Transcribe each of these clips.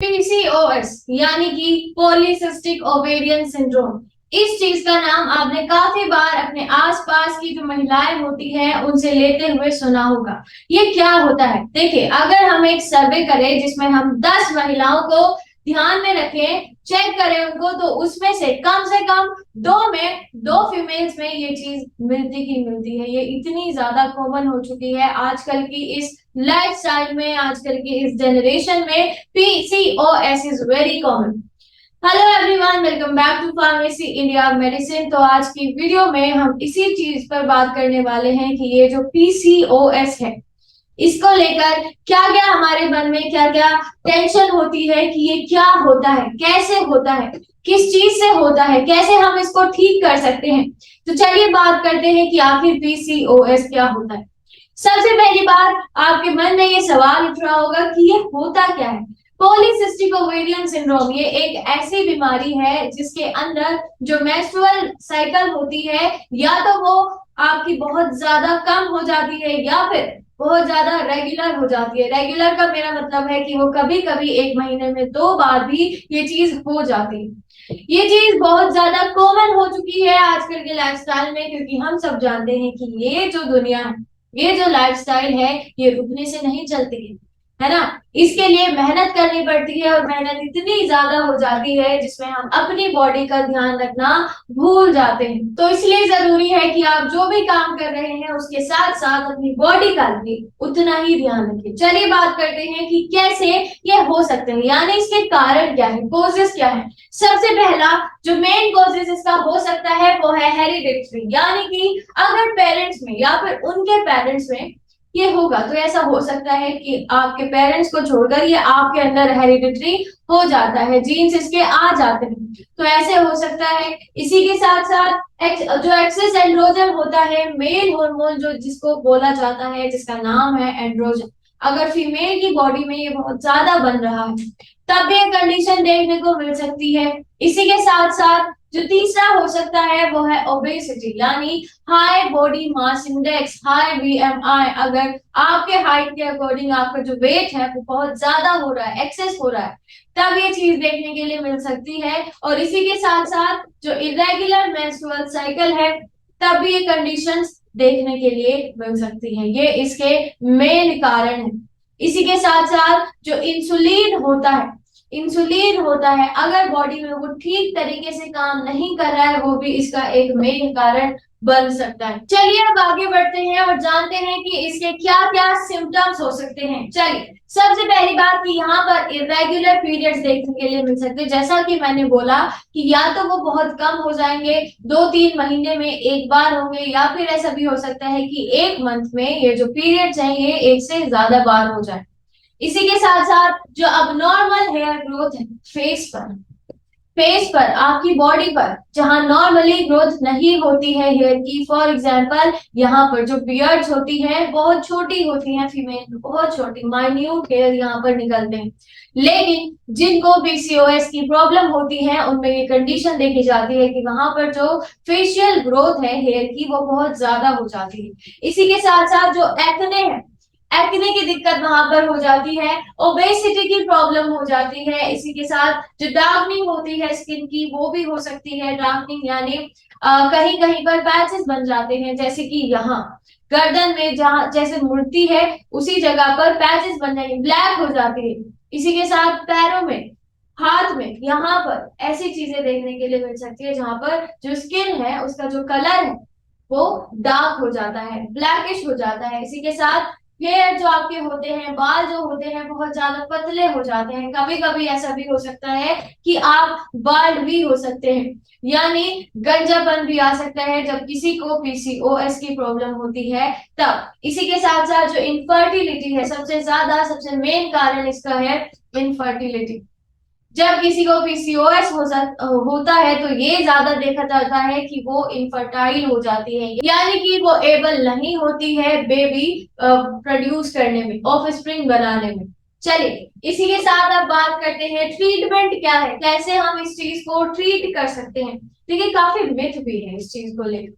PCOS यानी कि polycystic ovarian syndrome. इस चीज का नाम आपने काफी बार अपने आसपास की जो महिलाएं होती हैं उनसे लेते हुए सुना होगा। ये क्या होता है? देखिए, अगर हम एक सर्वे करें जिसमें हम 10 महिलाओं को ध्यान में रखें, चेक करें उनको, तो उसमें से कम दो फीमेल्स में ये चीज मिलती ही मिलती है। ये इतनी ज्यादा कॉमन हो चुकी है आजकल की इस लाइफस्टाइल में, आजकल की इस जनरेशन में। PCOS is very common। Hello everyone, welcome back to pharmacy India medicine. तो आज की वीडियो में हम इसी चीज पर बात करने वाले हैं कि ये जो PCOS है, इसको लेकर क्या क्या हमारे मन में क्या क्या टेंशन होती है कि ये क्या होता है, कैसे होता है, किस चीज से होता है, कैसे हम इसको ठीक कर सकते हैं। तो चलिए बात करते हैं कि आखिर PCOS क्या होता है। सबसे पहली बात, आपके मन में ये सवाल उठ रहा होगा कि ये होता क्या है। पॉलीसिस्टिक ओवेरियन सिंड्रोम ये एक ऐसी बीमारी है जिसके अंदर जो मेंस्ट्रुअल साइकिल होती है, या तो वो आपकी बहुत ज्यादा कम हो जाती है या फिर बहुत ज्यादा रेगुलर हो जाती है। रेगुलर का मेरा मतलब है कि वो कभी कभी एक महीने में 2 बार भी ये चीज हो जाती है। ये चीज बहुत ज्यादा कॉमन हो चुकी है आजकल के लाइफस्टाइल में, क्योंकि हम सब जानते हैं कि ये जो दुनिया है, ये जो लाइफस्टाइल है, ये रुकने से नहीं चलती है ना। इसके लिए मेहनत करनी पड़ती है और मेहनत इतनी ज्यादा हो जाती है जिसमें हम अपनी बॉडी का ध्यान रखना भूल जाते हैं। तो इसलिए जरूरी है कि आप जो भी काम कर रहे हैं उसके साथ साथ अपनी बॉडी का भी उतना ही ध्यान रखें। चलिए बात करते हैं कि कैसे ये हो सकते हैं, यानी इसके कारण क्या है, कोजेस क्या है। सबसे पहला जो मेन कॉजेज इसका हो सकता है वो है हेरिडिटरी, यानी कि अगर पेरेंट्स में या फिर उनके पेरेंट्स में ये होगा, तो ऐसा हो सकता है कि आपके पेरेंट्स को छोड़कर ये आपके अंदर हेरिडिटरी हो जाता है, जीन्स इसके आ जाते हैं, तो ऐसे हो सकता है। इसी के साथ साथ जो एक्सेस एंड्रोजन होता है, मेल हार्मोन जो जिसको बोला जाता है, जिसका नाम है एंड्रोजन, अगर फीमेल की बॉडी में ये बहुत ज्यादा बन रहा है तब ये कंडीशन देखने को मिल सकती है। इसी के साथ साथ जो तीसरा हो सकता है वो है ओबेसिटी, यानी high body mass index, high BMI। अगर आपके हाइट के अकॉर्डिंग आपका जो वेट है वो बहुत ज्यादा हो रहा है, एक्सेस हो रहा है, तब ये चीज देखने के लिए मिल सकती है। और इसी के साथ साथ जो इरेगुलर मेंस्ट्रुअल साइकिल है, तब भी ये कंडीशंस देखने के लिए मिल सकती है। ये इसके मेन कारण है। इसी के साथ साथ जो इंसुलिन होता है, अगर बॉडी में वो ठीक तरीके से काम नहीं कर रहा है, वो भी इसका एक मेन कारण बन सकता है। चलिए अब आगे बढ़ते हैं और जानते हैं कि इसके क्या क्या सिम्टम्स हो सकते हैं। चलिए, सबसे पहली बात कि यहाँ पर इरेगुलर पीरियड्स देखने के लिए मिल सकते हैं। जैसा कि मैंने बोला कि या तो वो बहुत कम हो जाएंगे, 2-3 महीने में एक बार होंगे, या फिर ऐसा भी हो सकता है कि एक मंथ में ये जो पीरियड्स हैं ये एक से ज्यादा बार हो जाए। इसी के साथ साथ जो अबनॉर्मल हेयर ग्रोथ है फेस पर आपकी बॉडी पर, जहां नॉर्मली ग्रोथ नहीं होती है हेयर की, फॉर एग्जांपल यहाँ पर जो बियर्ड्स होती है बहुत छोटी होती है, फीमेल बहुत छोटी माइन्यूट हेयर यहाँ पर निकलते हैं। लेकिन जिनको PCOS की प्रॉब्लम होती है उनमें ये कंडीशन देखी जाती है कि वहां पर जो फेशियल ग्रोथ है हेयर की वो बहुत ज्यादा हो जाती है। इसी के साथ साथ जो एक्ने की दिक्कत वहां पर हो जाती है, ओबेसिटी की प्रॉब्लम हो जाती है। इसी के साथ जो डार्कनिंग होती है स्किन की वो भी हो सकती है। डार्कनिंग यानी कहीं कहीं पर पैचेस बन जाते हैं, जैसे कि यहाँ गर्दन में जहाँ जैसे मूर्ति है उसी जगह पर पैचेस बन जाएंगे, ब्लैक हो जाती है। इसी के साथ पैरों में, हाथ में, यहाँ पर ऐसी चीजें देखने के लिए मिल सकती है जहां पर जो स्किन है उसका जो कलर है वो डार्क हो जाता है, ब्लैकिश हो जाता है। इसी के साथ हेयर जो आपके होते हैं, बाल जो होते हैं बहुत ज्यादा पतले हो जाते हैं। कभी कभी ऐसा भी हो सकता है कि आप बाल्ड भी हो सकते हैं, यानी गंजापन भी आ सकता है जब किसी को PCOS की प्रॉब्लम होती है तब। इसी के साथ साथ जो इनफर्टिलिटी है, सबसे मेन कारण इसका है इनफर्टिलिटी। जब किसी को PCOS होता है तो ये ज्यादा देखा जाता है कि वो इनफर्टाइल हो जाती है, यानी कि वो एबल नहीं होती है बेबी प्रोड्यूस करने में, ऑफस्प्रिंग बनाने में। चलिए, इसी के साथ अब बात करते हैं ट्रीटमेंट क्या है, कैसे हम इस चीज को ट्रीट कर सकते हैं। देखिए, काफी मिथ भी है इस चीज को लेकर,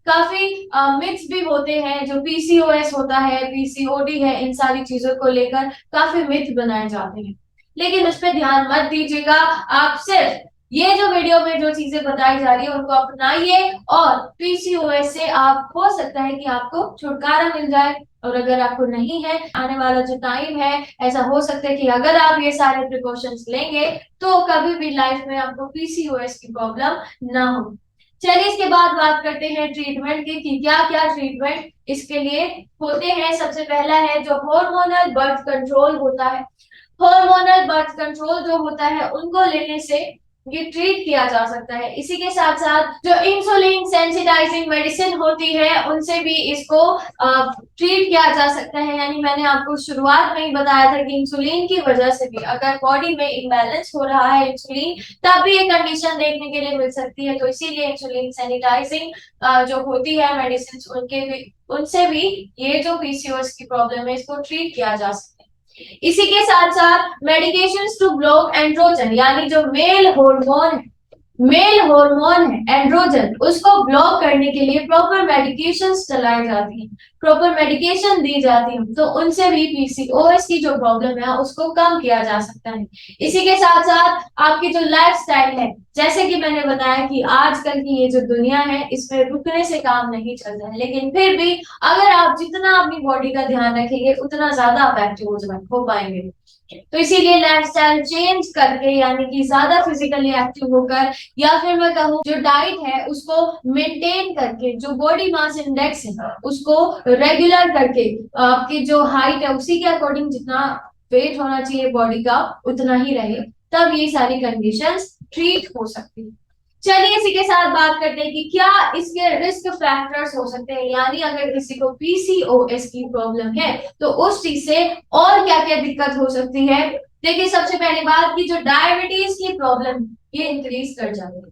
काफी मिथ्स भी होते हैं। जो PCOS होता है, PCOD है, इन सारी चीजों को लेकर काफी मिथ बनाए जाते हैं। लेकिन उस पर ध्यान मत दीजिएगा। आप सिर्फ ये जो वीडियो में जो चीजें बताई जा रही है उनको अपनाइए और पीसीओएस से आप, हो सकता है कि आपको छुटकारा मिल जाए। और अगर आपको नहीं है, आने वाला जो टाइम है, ऐसा हो सकता है कि अगर आप ये सारे प्रिकॉशंस लेंगे तो कभी भी लाइफ में आपको पीसीओएस की प्रॉब्लम ना हो। चलिए इसके बाद बात करते हैं ट्रीटमेंट की, कि क्या क्या ट्रीटमेंट इसके लिए होते हैं। सबसे पहला है जो हार्मोनल बर्थ कंट्रोल होता है। हार्मोनल बर्थ कंट्रोल जो होता है उनको लेने से ये ट्रीट किया जा सकता है। इसी के साथ साथ जो इंसुलिन सेंसिटाइजिंग मेडिसिन होती है उनसे भी इसको ट्रीट किया जा सकता है। यानी मैंने आपको शुरुआत में ही बताया था कि इंसुलिन की वजह से भी अगर बॉडी में इम्बैलेंस हो रहा है इंसुलिन, तब भी ये कंडीशन देखने के लिए मिल सकती है। तो इसीलिए इंसुलिन सेनिटाइजिंग जो होती है मेडिसिन, उनके भी, उनसे भी ये जो पीसीओएस की प्रॉब्लम है इसको ट्रीट किया जा सकता है। इसी के साथ साथ मेडिकेशंस टू ब्लॉक एंड्रोजन, यानी जो मेल हार्मोन है एंड्रोजन, उसको ब्लॉक करने के लिए प्रॉपर मेडिकेशंस चलाई जाती हैं, प्रॉपर मेडिकेशन दी जाती है। तो उनसे भी पीसीओएस की जो प्रॉब्लम है उसको कम किया जा सकता है। इसी के साथ साथ आपकी जो लाइफ स्टाइल है, जैसे कि मैंने बताया कि आजकल की ये जो दुनिया है इसमें रुकने से काम नहीं चलता है, लेकिन फिर भी अगर आप जितना अपनी बॉडी का ध्यान रखेंगे उतना ज्यादा आप एक्टिव हो पाएंगे। तो इसीलिए लाइफस्टाइल चेंज करके, यानी कि ज्यादा फिजिकली एक्टिव होकर, या फिर मैं कहूँ जो डाइट है उसको मेंटेन करके, जो बॉडी मास इंडेक्स है उसको रेगुलर करके, आपकी जो हाइट है उसी के अकॉर्डिंग जितना वेट होना चाहिए बॉडी का उतना ही रहे, तब ये सारी कंडीशंस ट्रीट हो सकती है। चलिए इसी के साथ बात करते हैं कि क्या इसके रिस्क फैक्टर्स हो सकते हैं, यानी अगर किसी को पीसीओएस की प्रॉब्लम है तो उस चीज से और क्या क्या दिक्कत हो सकती है। देखिए सबसे पहली बात की जो डायबिटीज की प्रॉब्लम ये इंक्रीज कर जाती है।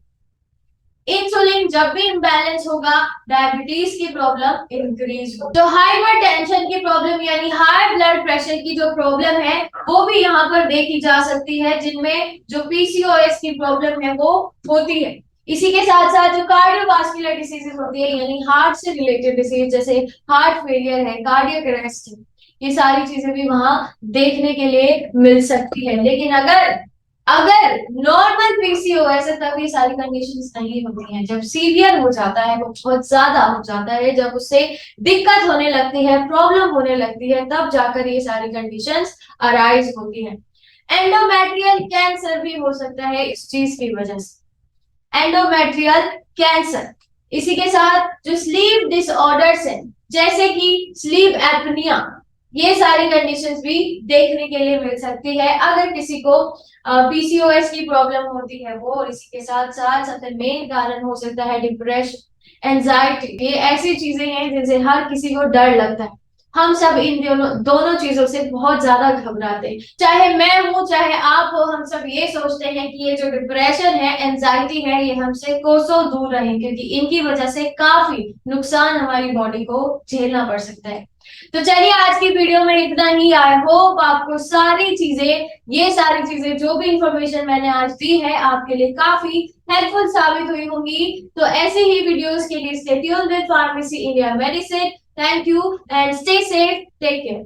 इंसुलिन जब भी इम्बैलेंस होगा डायबिटीज की प्रॉब्लम इंक्रीज हो। जो हाइपरटेंशन की प्रॉब्लम यानी हाई ब्लड प्रेशर की जो प्रॉब्लम है वो भी यहाँ पर देखी जा सकती है, जिनमें जो पीसीओएस की प्रॉब्लम है वो होती है। इसी के साथ साथ जो कार्डियोवास्कुलर डिसीजेस होती है, यानी हार्ट से रिलेटेड डिसीज, जैसे हार्ट फेलियर है, कार्डियक अरेस्ट है, ये सारी चीजें भी वहां देखने के लिए मिल सकती है। लेकिन अगर अगर नॉर्मल पीसीओएस है तब ये सारी कंडीशंस नहीं होती हैं। जब सीवियर हो जाता है, वो बहुत ज्यादा हो जाता है, जब उससे दिक्कत होने लगती है, प्रॉब्लम होने लगती है, तब जाकर ये सारी कंडीशंस अराइज होती है। एंडोमेट्रियल कैंसर भी हो सकता है इस चीज की वजह से, एंडोमेट्रियल कैंसर। इसी के साथ जो स्लीप डिसऑर्डर्स है, जैसे कि स्लीप एपनिया, ये सारी कंडीशंस भी देखने के लिए मिल सकती है अगर किसी को पीसीओएस की प्रॉब्लम होती है वो। और इसी के साथ साथ सबसे मेन कारण हो सकता है डिप्रेशन, एंजाइटी। ये ऐसी चीजें हैं जिनसे हर किसी को डर लगता है। हम सब इन दोनों चीजों से बहुत ज्यादा घबराते हैं, चाहे मैं हूं चाहे आप हो। हम सब ये सोचते हैं कि ये जो डिप्रेशन है, एंजाइटी है, ये हमसे कोसों दूर रहे, क्योंकि इनकी वजह से काफी नुकसान हमारी बॉडी को झेलना पड़ सकता है। तो चलिए आज की वीडियो में इतना ही। आई होप आपको सारी चीजें, ये सारी चीजें जो भी इंफॉर्मेशन मैंने आज दी है आपके लिए काफी हेल्पफुल साबित हुई होंगी। तो ऐसे ही वीडियोस के लिए stay tuned with pharmacy India medicine. Thank you and stay safe, take care.